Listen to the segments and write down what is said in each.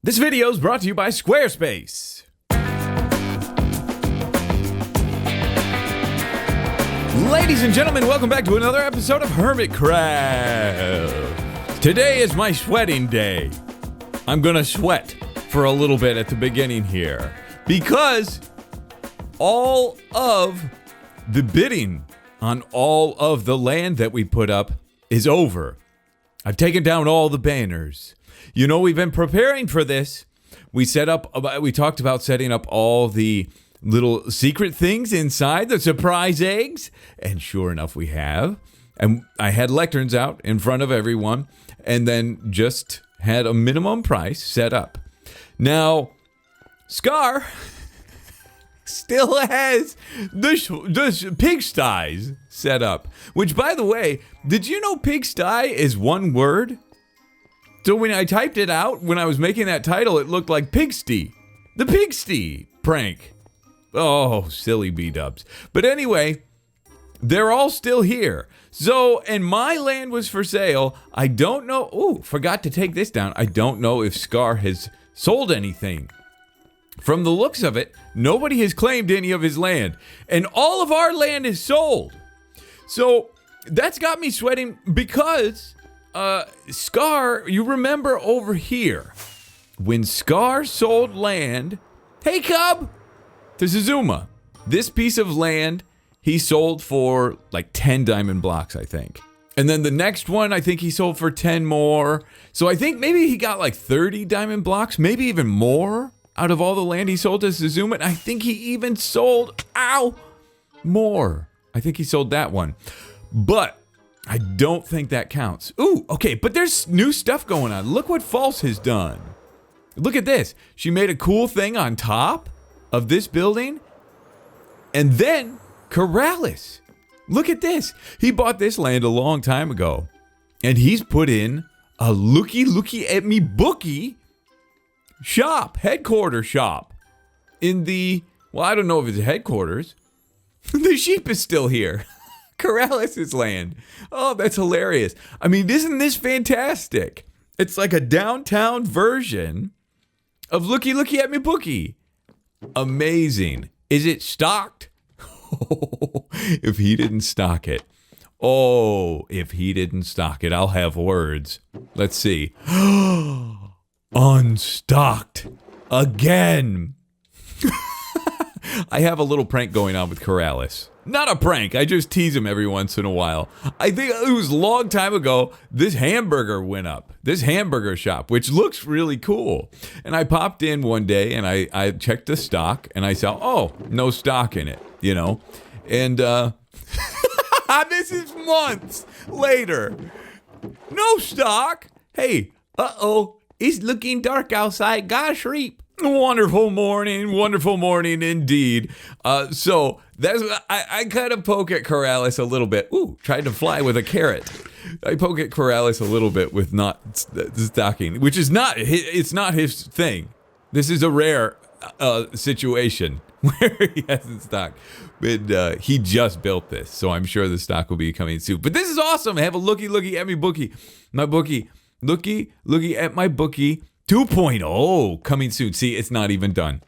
This video is brought to you by Squarespace. Ladies and gentlemen, welcome back to another episode of Hermitcraft. Today is my sweating day. I'm gonna sweat for a little bit at the beginning here because all of the bidding on all of the land that we put up is over. I've taken down all the banners. You know, we've been preparing for this. We talked about setting up all the little secret things inside, the surprise eggs, and sure enough, we have. And I had lecterns out in front of everyone, and then just had a minimum price set up. Now, Scar still has the pigsties set up, which, by the way, did you know pigsty is one word? So when I typed it out, when I was making that title, it looked like pigsty. The pigsty prank. Oh, silly B-dubs. But anyway, they're all still here. So, and my land was for sale. I don't know. Oh, forgot to take this down. I don't know if Scar has sold anything. From the looks of it, nobody has claimed any of his land. And all of our land is sold. So that's got me sweating because Scar, you remember over here, when Scar sold land, hey Cub, to Suzuma, this piece of land he sold for like 10 diamond blocks, I think. And then the next one, I think he sold for 10 more. So I think maybe he got like 30 diamond blocks, maybe even more out of all the land he sold to Suzuma. And I think he even sold, more. I think he sold that one. But I don't think that counts. Ooh, okay, but there's new stuff going on. Look what False has done. Look at this. She made a cool thing on top of this building. And then Corrales. Look at this. He bought this land a long time ago. And he's put in a looky at me bookie shop, headquarter shop. In the, well, I don't know if it's headquarters. The sheep is still here. Corrales' land. Oh, that's hilarious. I mean, isn't this fantastic? It's like a downtown version of Looky at me bookie. Amazing. Is it stocked? If he didn't stock it. Oh, if he didn't stock it, I'll have words. Let's see. Unstocked. Again. I have a little prank going on with Corrales. Not a prank. I just tease him every once in a while. I think it was a long time ago, this hamburger went up. This hamburger shop, which looks really cool. And I popped in one day and I checked the stock and I saw, oh, no stock in it, you know. And this is months later. No stock. Hey, it's looking dark outside. Gosh, reap. Wonderful morning indeed. So that's I kind of poke at Corrales a little bit. Ooh, tried to fly with a carrot. I poke at Corrales a little bit with not stocking, which is it's not his thing. This is a rare situation where he hasn't stocked. But he just built this, so I'm sure the stock will be coming soon. But this is awesome. I have a looky at me bookie. My bookie. Looky at my bookie. 2.0 coming soon. See, it's not even done.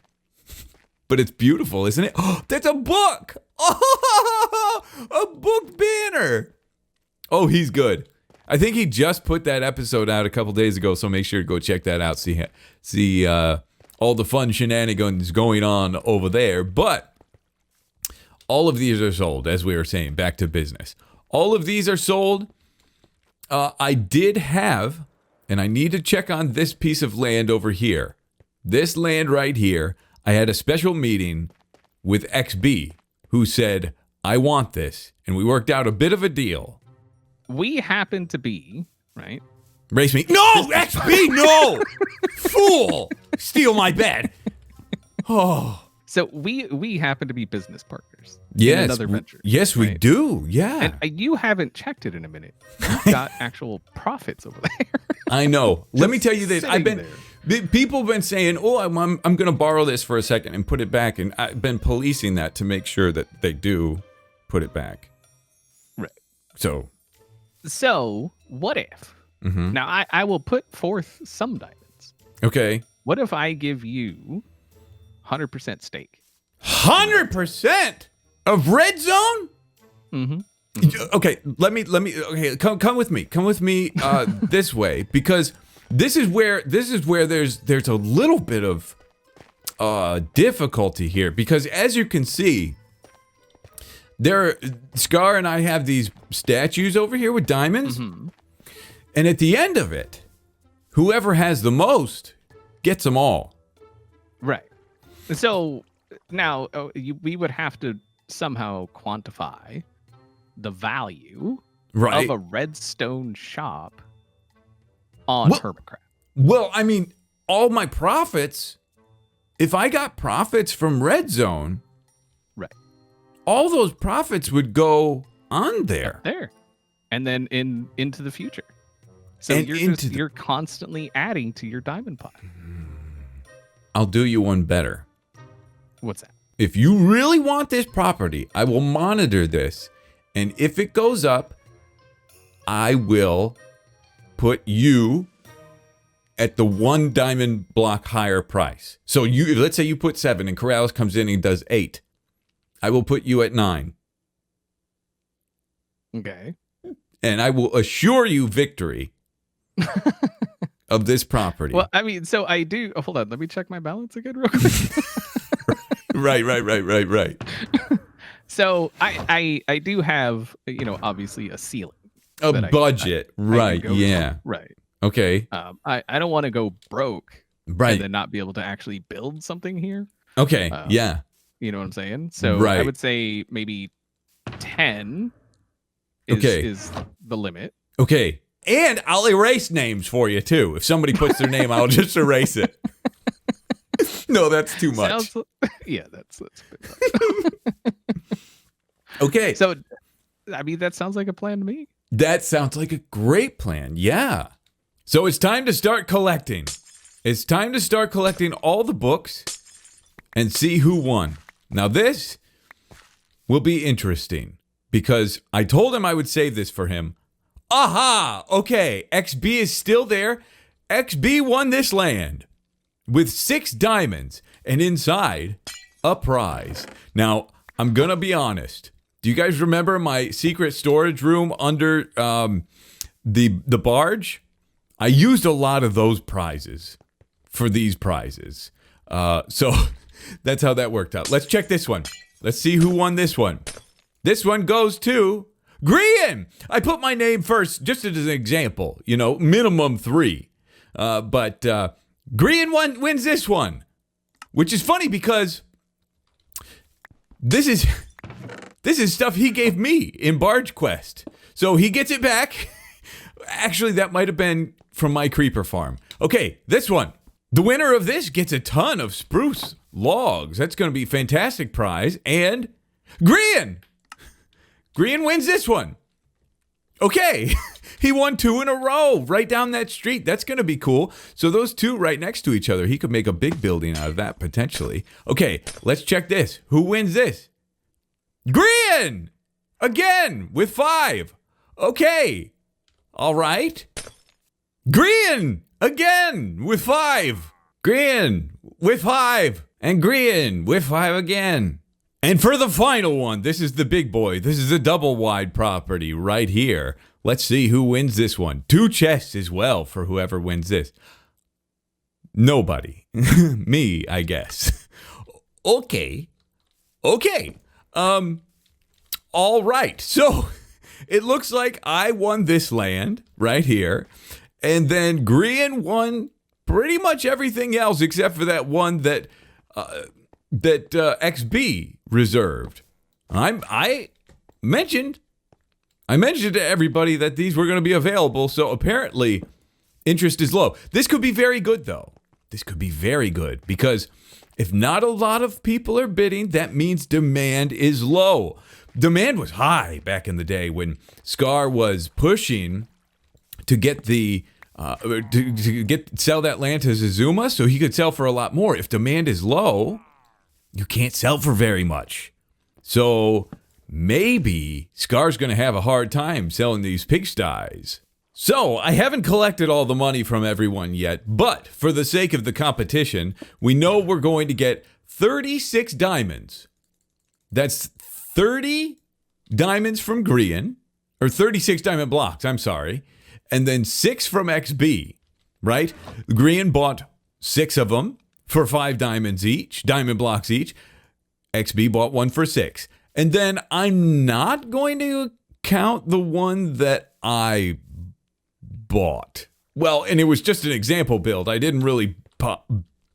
But it's beautiful, isn't it? Oh, that's a book. Oh, a book banner. Oh, he's good. I think he just put that episode out a couple days ago, so make sure to go check that out. See all the fun shenanigans going on over there. But all of these are sold, as we were saying, back to business. All of these are sold. I did have... And I need to check on this piece of land over here. This land right here. I had a special meeting with XB who said, I want this. And we worked out a bit of a deal. We happen to be, right? Race me. No, XB, no! Fool! Steal my bed. Oh. So we happen to be business partners. Yes. In another venture. Yes, we do. Yeah. And you haven't checked it in a minute. You've got actual profits over there. I know. Let me tell you this. People have been saying, oh, I'm going to borrow this for a second and put it back. And I've been policing that to make sure that they do put it back. Right. So what if? Mm-hmm. Now, I will put forth some diamonds. Okay. What if I give you 100% stake? 100% of red zone? Mm-hmm. Okay, let me. Okay, come with me. Come with me this way, because this is where there's a little bit of difficulty here, because as you can see, Scar and I have these statues over here with diamonds, and at the end of it, whoever has the most gets them all. Right. So now we would have to somehow quantify the value of a redstone shop on Hermitcraft. Well, I mean, all my profits, if I got profits from Red Zone, right, all those profits would go on there. And then into the future. So you're constantly adding to your diamond pot. I'll do you one better. What's that? If you really want this property, I will monitor this. And if it goes up, I will put you at the 1 diamond block higher price. So let's say you put 7 and Corrales comes in and does 8. I will put you at 9. Okay. And I will assure you victory of this property. Well, I mean, so I do. Oh, hold on. Let me check my balance again real quick. Right. So I do have, obviously a ceiling. A budget. Right. Yeah. Right. Okay. I don't want to go broke. Right. And then not be able to actually build something here. Okay. Yeah. You know what I'm saying? So I would say maybe 10 is the limit. Okay. And I'll erase names for you too. If somebody puts their name, I'll just erase it. No, that's too much. Yeah, that's a bit much. Okay. So, I mean, that sounds like a plan to me. That sounds like a great plan. Yeah. So it's time to start collecting. It's time to start collecting all the books and see who won. Now, this will be interesting because I told him I would save this for him. Aha! Okay, XB is still there. XB won this land with 6 diamonds and inside a prize. Now, I'm going to be honest. Do you guys remember my secret storage room under the barge? I used a lot of those prizes for these prizes. So that's how that worked out. Let's check this one. Let's see who won this one. This one goes to Grian. I put my name first just as an example, minimum 3. But Grian wins this one, which is funny because this is stuff he gave me in Barge Quest. So he gets it back. Actually, that might have been from my creeper farm. Okay, this one. The winner of this gets a ton of spruce logs. That's going to be a fantastic prize. And Grian wins this one. Okay, he won 2 in a row right down that street. That's going to be cool. So those 2 right next to each other, he could make a big building out of that potentially. Okay, let's check this. Who wins this? Grian! Again, with 5. Okay. All right. Grian! Again, with 5. Grian, with 5. And Grian, with 5 again. And for the final one, this is the big boy. This is a double wide property right here. Let's see who wins this one. 2 chests as well for whoever wins this. Nobody. Me, I guess. Okay. All right. So it looks like I won this land right here. And then Grian won pretty much everything else except for that one that XB reserved. I mentioned to everybody that these were going to be available, so apparently interest is low. This could be very good, though. This could be very good because if not a lot of people are bidding, that means demand is low. Demand was high back in the day when Scar was pushing to get sell that land to Zazuma so he could sell for a lot more. If demand is low, you can't sell for very much. So maybe Scar's going to have a hard time selling these pigsties. So, I haven't collected all the money from everyone yet, but for the sake of the competition, we know we're going to get 36 diamonds. That's 30 diamonds from Grian, or 36 diamond blocks, I'm sorry, and then 6 from XB, right? Grian bought 6 of them for 5 diamonds each, diamond blocks each. XB bought 1 for 6. And then I'm not going to count the one that I bought. Well, and it was just an example build. I didn't really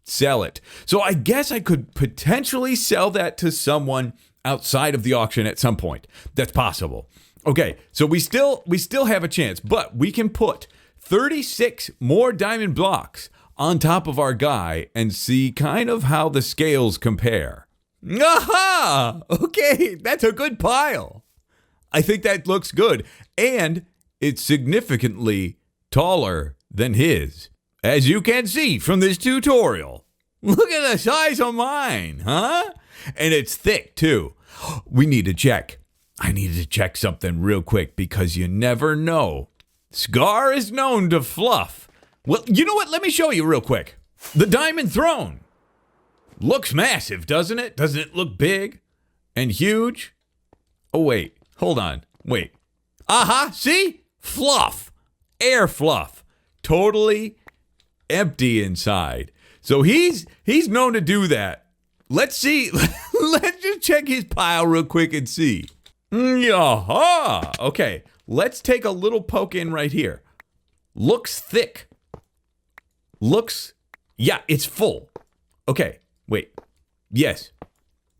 sell it. So I guess I could potentially sell that to someone outside of the auction at some point. That's possible. Okay, so we still have a chance, but we can put 36 more diamond blocks on top of our guy and see kind of how the scales compare. Aha! Okay, that's a good pile. I think that looks good. And it's significantly taller than his, as you can see from this tutorial. Look at the size of mine, huh? And it's thick, too. We need to check. I need to check something real quick because you never know. Scar is known to fluff. Well, you know what? Let me show you real quick. The diamond throne. Looks massive, doesn't it? Doesn't it look big and huge? Oh, wait. Hold on. Wait. Aha. See? Fluff. Air fluff. Totally empty inside. So he's known to do that. Let's see. Let's just check his pile real quick and see. Yaha. Okay. Let's take a little poke in right here. Looks thick. Yeah, it's full. Okay. Wait. Yes.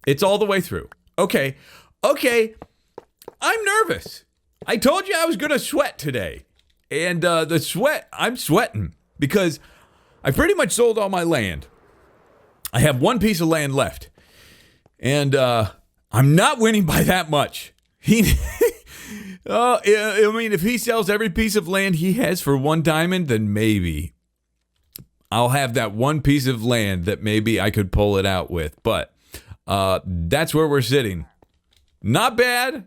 It's all the way through. Okay. I'm nervous. I told you I was going to sweat today. And I'm sweating because I pretty much sold all my land. I have one piece of land left. And I'm not winning by that much. I mean, if he sells every piece of land he has for 1 diamond, then maybe I'll have that one piece of land that maybe I could pull it out with. But that's where we're sitting. Not bad.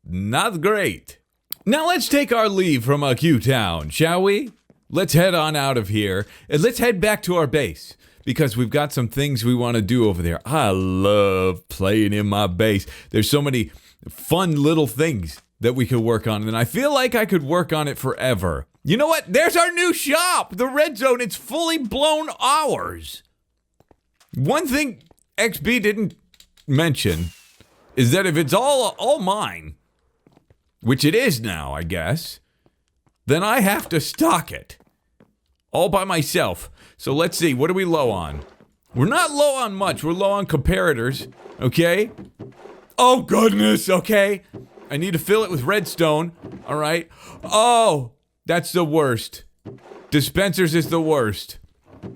Not great. Now let's take our leave from Q Town, shall we? Let's head on out of here and let's head back to our base because we've got some things we want to do over there. I love playing in my base. There's so many fun little things that we could work on, and I feel like I could work on it forever. You know what? There's our new shop, the Red Zone. It's fully blown ours. One thing XB didn't mention is that if it's all mine, which it is now, I guess, then I have to stock it all by myself. So let's see, what are we low on? We're not low on much. We're low on comparators, okay? Oh, goodness, okay. I need to fill it with redstone, all right? Oh, that's the worst. Dispensers is the worst,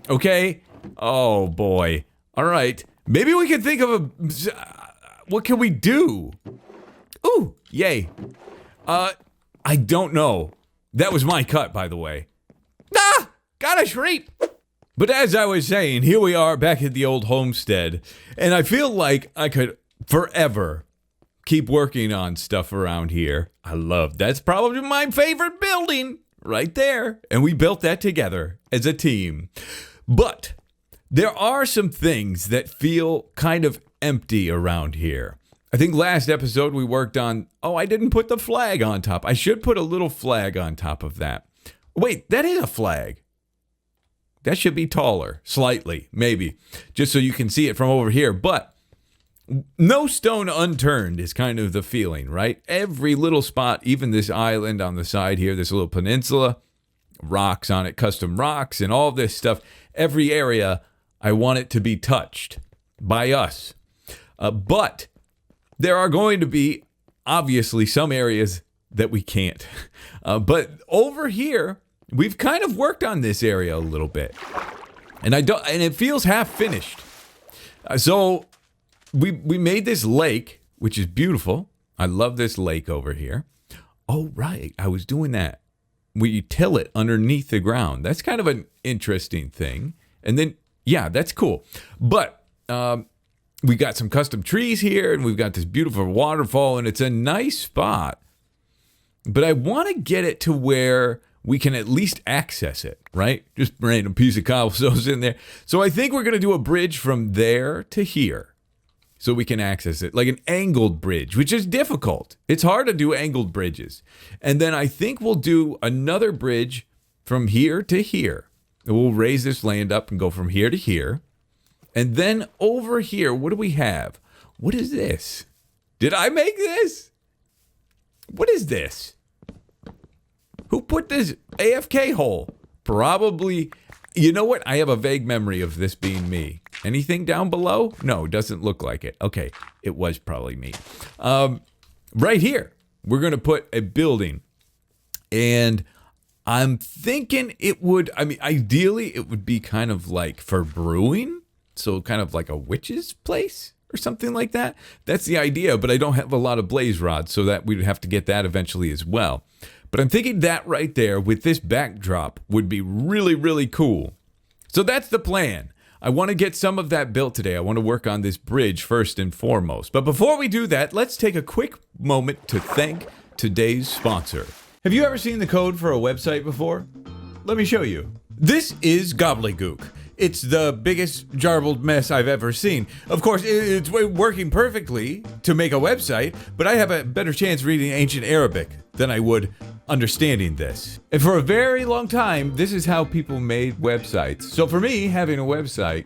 okay? Oh, boy. All right. Maybe we can think of what can we do? Ooh, yay. I don't know. That was my cut, by the way. Ah, got a shriek. But as I was saying, here we are back at the old homestead, and I feel like I could forever keep working on stuff around here. That's probably my favorite building right there, and we built that together as a team. But there are some things that feel kind of empty around here. I think last episode we worked on, I didn't put the flag on top. I should put a little flag on top of that. Wait, that is a flag. That should be taller, slightly, maybe, just so you can see it from over here. But no stone unturned is kind of the feeling, right? Every little spot, even this island on the side here, this little peninsula, rocks on it, custom rocks and all this stuff. Every area, I want it to be touched by us. But there are going to be, obviously, some areas that we can't. But over here, we've kind of worked on this area a little bit. And it feels half finished. So we made this lake, which is beautiful. I love this lake over here. Oh, right. I was doing that. We till it underneath the ground. That's kind of an interesting thing. And then, yeah, that's cool. But we got some custom trees here, and we've got this beautiful waterfall, and it's a nice spot. But I want to get it to where we can at least access it, right? Just random piece of cobblestones in there. So I think we're going to do a bridge from there to here so we can access it, like an angled bridge, which is difficult. It's hard to do angled bridges. And then I think we'll do another bridge from here to here. And we'll raise this land up and go from here to here. And then over here, what do we have? What is this? Did I make this? What is this? Who put this AFK hole? Probably, you know what? I have a vague memory of this being me. Anything down below? No, it doesn't look like it. Okay, it was probably me. Right here, we're going to put a building. And I'm thinking it would, ideally it would be kind of like for brewing. So kind of like a witch's place or something like that. That's the idea, but I don't have a lot of blaze rods, so that we'd have to get that eventually as well. But I'm thinking that right there with this backdrop would be really, really cool. So that's the plan. I want to get some of that built today. I want to work on this bridge first and foremost. But before we do that, let's take a quick moment to thank today's sponsor. Have you ever seen the code for a website before? Let me show you. This is gobbledygook. It's the biggest jarbled mess I've ever seen. Of course, it's working perfectly to make a website, but I have a better chance reading ancient Arabic than I would understanding this. And for a very long time, this is how people made websites. So for me, having a website,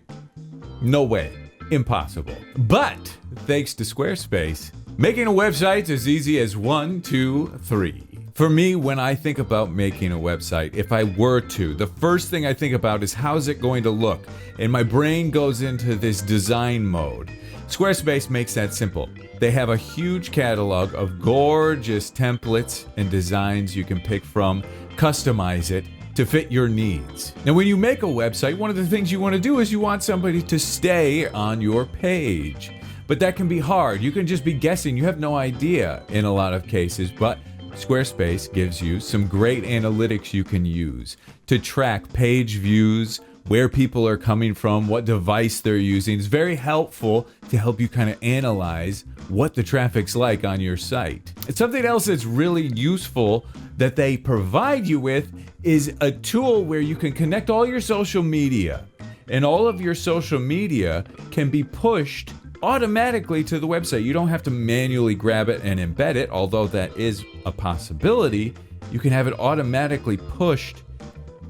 no way. Impossible. But thanks to Squarespace, making a website is as easy as 1, 2, 3. For me, when I think about making a website, if I were to, the first thing I think about is how's it going to look? And my brain goes into this design mode. Squarespace makes that simple. They have a huge catalog of gorgeous templates and designs you can pick from, customize it to fit your needs. Now, when you make a website, one of the things you want to do is you want somebody to stay on your page. But that can be hard. You can just be guessing. You have no idea in a lot of cases, but Squarespace gives you some great analytics you can use to track page views, where people are coming from, what device they're using. It's very helpful to help you kind of analyze what the traffic's like on your site. And something else that's really useful that they provide you with is a tool where you can connect all your social media. And all of your social media can be pushed automatically to the website. You don't have to manually grab it and embed it, although that is a possibility. You can have it automatically pushed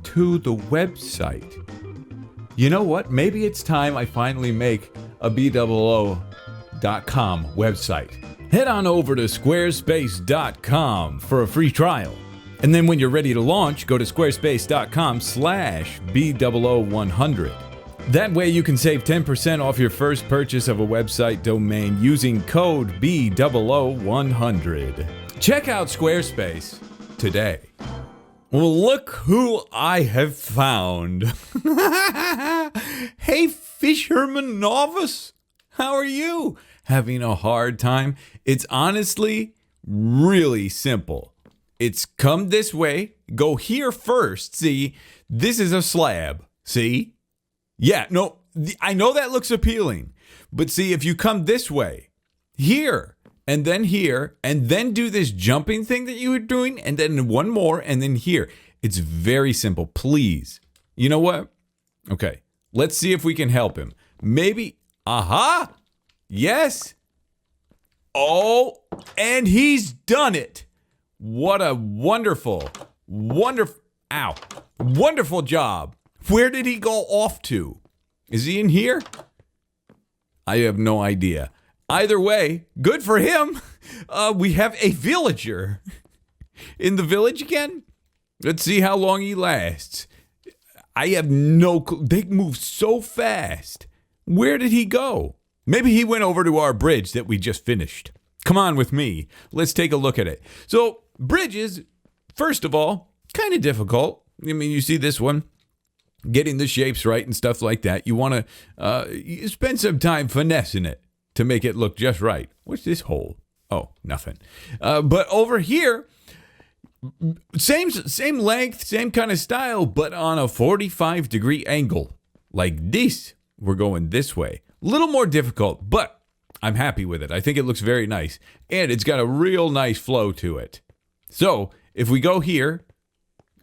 to the website. You know what? Maybe it's time I finally make a BOO.com website. Head on over to squarespace.com for a free trial. And then when you're ready to launch, go to squarespace.com/BOO100. That way you can save 10% off your first purchase of a website domain using code BOO100. Check out Squarespace today. Well, look who I have found. Hey, Fisherman Novice. How are you? Having a hard time? It's honestly really simple. It's come this way. Go here first. See, this is a slab. See? Yeah, no, I know that looks appealing, but see, if you come this way, here, and then do this jumping thing that you were doing, and then one more, and then here. It's very simple, please. You know what? Okay, let's see if we can help him. Maybe, aha, yes. Oh, and he's done it. What a wonderful job. Where did he go off to? Is he in here? I have no idea. Either way, good for him. We have a villager in the village again. Let's see how long he lasts. I have no clue. They move so fast. Where did he go? Maybe he went over to our bridge that we just finished. Come on with me. Let's take a look at it. So, bridges, first of all, kind of difficult. I mean, you see this one. Getting the shapes right and stuff like that. You want to spend some time finessing it to make it look just right. What's this hole? Oh, nothing. But over here, same length, same kind of style, but on a 45-degree angle. Like this. We're going this way. A little more difficult, but I'm happy with it. I think it looks very nice. And it's got a real nice flow to it. So, if we go here,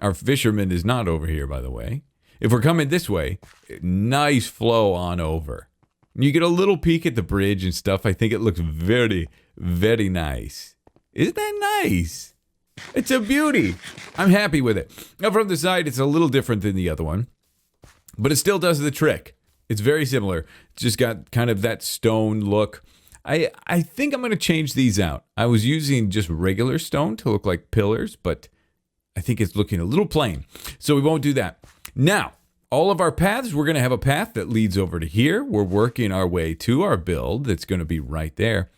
Our fisherman is not over here, by the way. If we're coming this way, nice flow on over. You get a little peek at the bridge and stuff. I think it looks very, very nice. Isn't that nice? It's a beauty. I'm happy with it. Now from the side, it's a little different than the other one, but it still does the trick. It's very similar. It's just got kind of that stone look. I think I'm going to change these out. I was using just regular stone to look like pillars, but I think it's looking a little plain. So we won't do that. Now, all of our paths, we're going to have a path that leads over to here. We're working our way to our build that's going to be right there.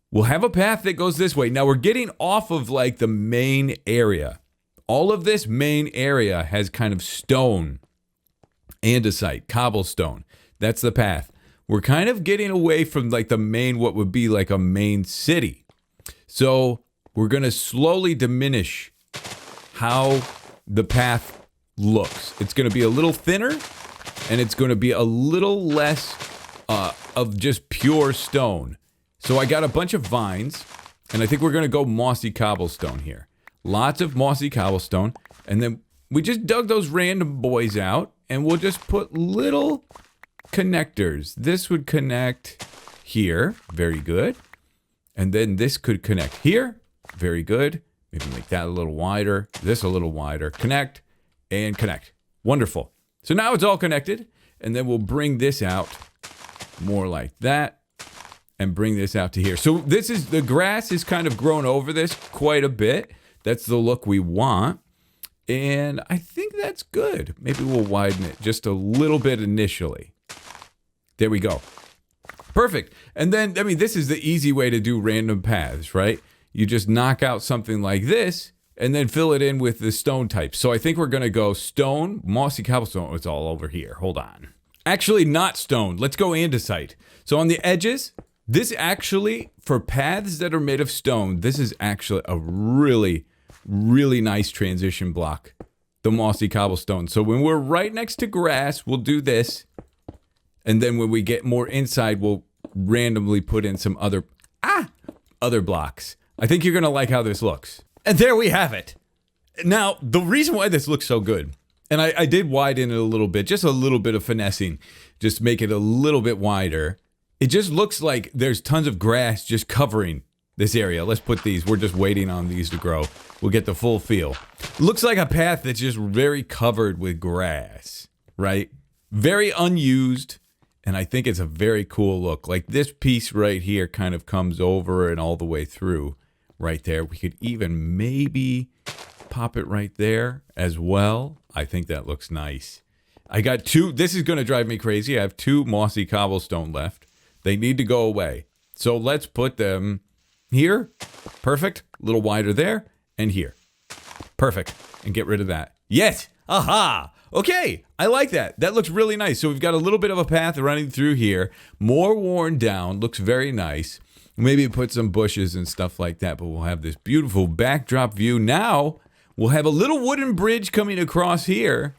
We'll have a path that goes this way. Now, we're getting off of like the main area. All of this main area has kind of stone, andesite, cobblestone. That's the path. We're kind of getting away from like the main, what would be like a main city. So we're going to slowly diminish how the path looks. It's going to be a little thinner, and it's going to be a little less of just pure stone. So I got a bunch of vines, and I think we're going to go mossy cobblestone here. Lots of mossy cobblestone, and then we just dug those random boys out, and we'll just put little connectors. This would connect here. Very good. And then this could connect here. Very good. Maybe make that a little wider. This a little wider. Connect and connect. Wonderful. So now it's all connected. And then we'll bring this out more like that. And bring this out to here. So this is, the grass is kind of grown over this quite a bit. That's the look we want. And I think that's good. Maybe we'll widen it just a little bit initially. There we go. Perfect. And then, I mean, this is the easy way to do random paths, right? You just knock out something like this and then fill it in with the stone type. So I think we're going to go stone, mossy cobblestone. It's all over here. Hold on. Actually, not stone. Let's go andesite. So on the edges, this actually, for paths that are made of stone, this is actually a really, really nice transition block. The mossy cobblestone. So when we're right next to grass, we'll do this. And then when we get more inside, we'll randomly put in some other blocks. I think you're going to like how this looks. And there we have it. Now, the reason why this looks so good, and I did widen it a little bit, just a little bit of finessing, just make it a little bit wider. It just looks like there's tons of grass just covering this area. Let's put these, we're just waiting on these to grow. We'll get the full feel. Looks like a path that's just very covered with grass, right? Very unused. And I think it's a very cool look. Like this piece right here kind of comes over and all the way through right there. We could even maybe pop it right there as well. I think that looks nice. I got two. This is going to drive me crazy. I have 2 mossy cobblestone left. They need to go away. So let's put them here. Perfect. A little wider there and here. Perfect. And get rid of that. Yes. Aha. Okay, I like that. That looks really nice. So we've got a little bit of a path running through here. More worn down. Looks very nice. Maybe put some bushes and stuff like that. But we'll have this beautiful backdrop view. Now we'll have a little wooden bridge coming across here.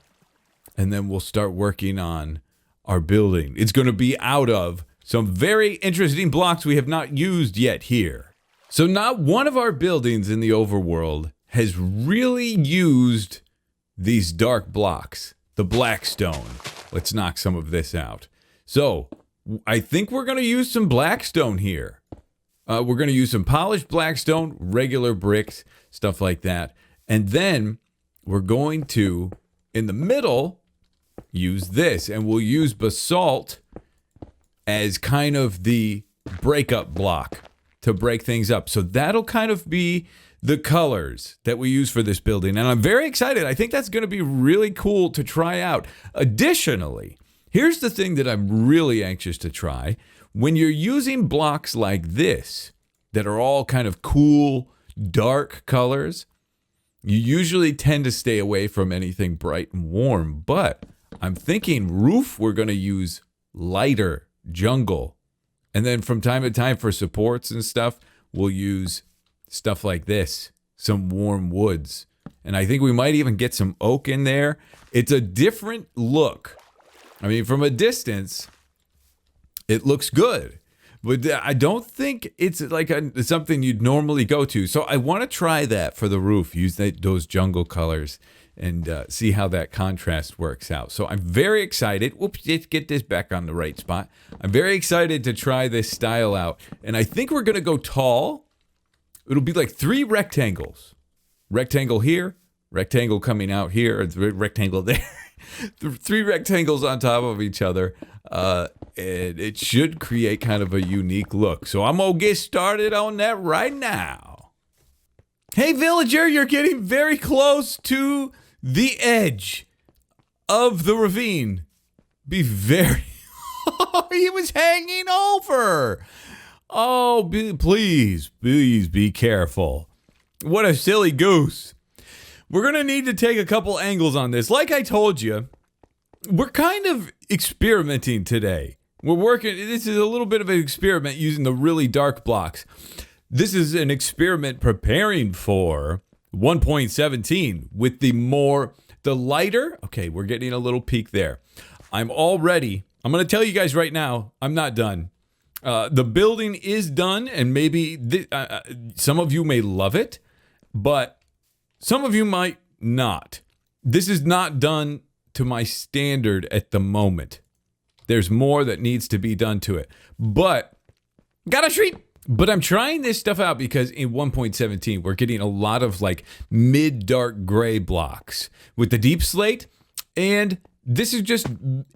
And then we'll start working on our building. It's going to be out of some very interesting blocks we have not used yet here. So not one of our buildings in the overworld has really used these dark blocks, the black stone. Let's knock some of this out. So I think we're going to use some black stone here. We're going to use some polished black stone, regular bricks, stuff like that. And then we're going to, in the middle, use this. And we'll use basalt as kind of the breakup block to break things up. So that'll kind of be the colors that we use for this building. And I'm very excited. I think that's going to be really cool to try out. Additionally, here's the thing that I'm really anxious to try. When you're using blocks like this, that are all kind of cool, dark colors, you usually tend to stay away from anything bright and warm. But I'm thinking roof, we're going to use lighter jungle. And then from time to time for supports and stuff, we'll use stuff like this, some warm woods. And I think we might even get some oak in there. It's a different look. I mean, from a distance, it looks good. But I don't think it's like something you'd normally go to. So I want to try that for the roof. Use those jungle colors and see how that contrast works out. So I'm very excited. Whoops, let's get this back on the right spot. I'm very excited to try this style out. And I think we're going to go tall. It'll be like 3 rectangles. Rectangle here, rectangle coming out here, rectangle there. 3 rectangles on top of each other. And it should create kind of a unique look. So I'm going to get started on that right now. Hey, villager, you're getting very close to the edge of the ravine. Be very... He was hanging over. Oh, please be careful. What a silly goose. We're going to need to take a couple angles on this. Like I told you, we're kind of experimenting today. This is a little bit of an experiment using the really dark blocks. This is an experiment preparing for 1.17 with the lighter. Okay, we're getting a little peak there. I'm going to tell you guys right now, I'm not done. The building is done, and maybe some of you may love it, but some of you might not. This is not done to my standard at the moment. There's more that needs to be done to it. But I'm trying this stuff out because in 1.17, we're getting a lot of like mid-dark gray blocks with the deep slate. And this is just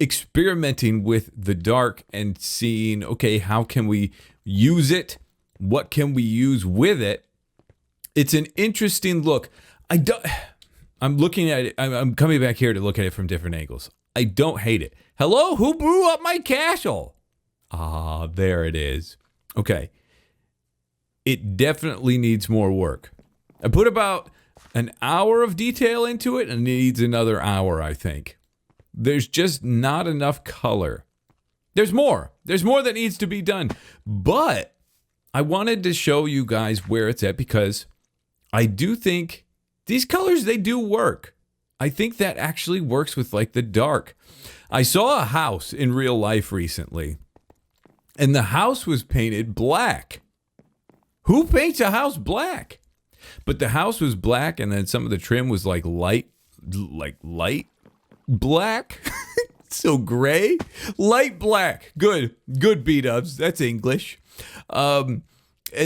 experimenting with the dark and seeing, okay, how can we use it? What can we use with it? It's an interesting look. I'm looking at it. I'm coming back here to look at it from different angles. I don't hate it. Hello, who blew up my castle? Ah, there it is. Okay. It definitely needs more work. I put about an hour of detail into it and it needs another hour, I think. There's just not enough color. There's more. There's more that needs to be done. But I wanted to show you guys where it's at because I do think these colors, they do work. I think that actually works with like the dark. I saw a house in real life recently, and the house was painted black. Who paints a house black? But the house was black, and then some of the trim was like light black. So gray, light black. Good B-dubs. That's English. And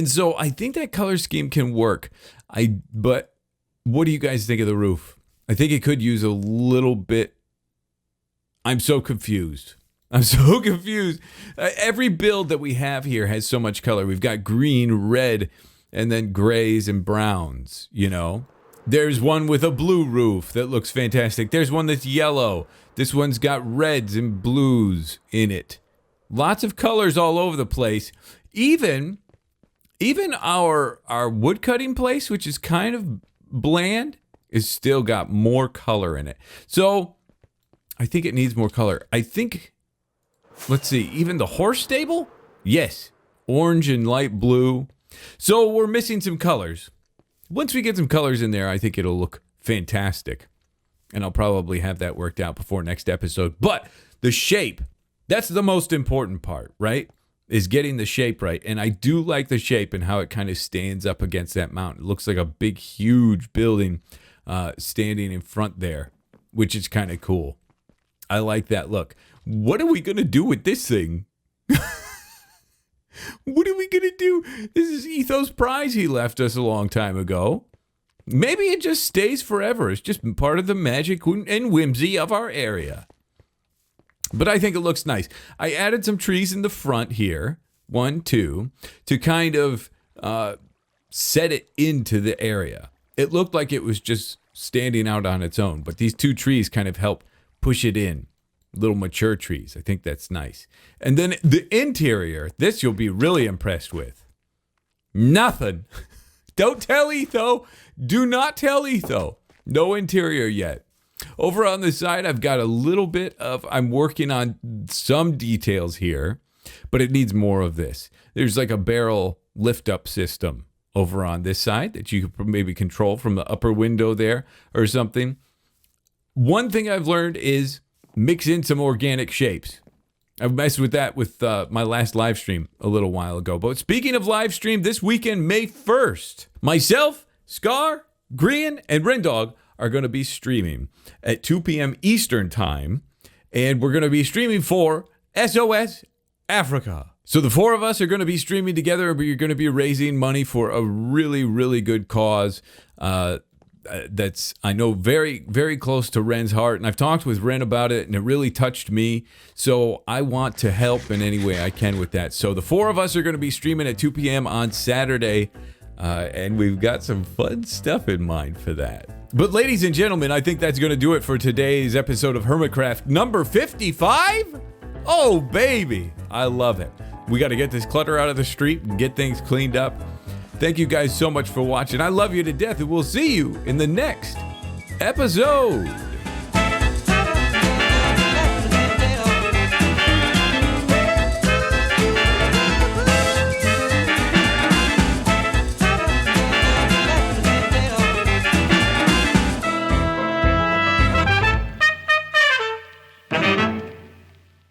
so I think that color scheme can work. But what do you guys think of the roof? I think it could use a little bit. I'm so confused. Every build that we have here has so much color. We've got green, red, and then grays and browns, you know. There's one with a blue roof that looks fantastic. There's one that's yellow. This one's got reds and blues in it. Lots of colors all over the place. Even our woodcutting place, which is kind of bland, is still got more color in it. So I think it needs more color. I think, let's see, even the horse stable? Yes, orange and light blue. So we're missing some colors. Once we get some colors in there, I think it'll look fantastic. And I'll probably have that worked out before next episode. But the shape, that's the most important part, right? Is getting the shape right. And I do like the shape and how it kind of stands up against that mountain. It looks like a big, huge building standing in front there, which is kind of cool. I like that look. What are we going to do with this thing? What are we going to do? This is Ethos Prize he left us a long time ago. Maybe it just stays forever. It's just part of the magic and whimsy of our area. But I think it looks nice. I added some trees in the front here, 1, 2, to kind of set it into the area. It looked like it was just standing out on its own, but these 2 trees kind of help push it in. Little mature trees. I think that's nice. And then the interior, this you'll be really impressed with. Nothing. Don't tell Etho. Do not tell Etho. No interior yet. Over on the side, I've got a little bit of, I'm working on some details here, but it needs more of this. There's like a barrel lift up system over on this side that you could maybe control from the upper window there or something. One thing I've learned is mix in some organic shapes. I've messed with that with my last live stream a little while ago. But speaking of live stream, this weekend, May 1st, myself, Scar, Grian, and Rendog are going to be streaming at 2 p.m. Eastern Time, and we're going to be streaming for SOS Africa. So the 4 of us are going to be streaming together, but you're going to be raising money for a really, really good cause that's, I know, very, very close to Ren's heart. And I've talked with Ren about it, and it really touched me. So I want to help in any way I can with that. So the 4 of us are going to be streaming at 2 p.m. on Saturday, and we've got some fun stuff in mind for that. But ladies and gentlemen, I think that's going to do it for today's episode of Hermitcraft number 55. Oh, baby. I love it. We got to get this clutter out of the street and get things cleaned up. Thank you guys so much for watching. I love you to death, and we'll see you in the next episode.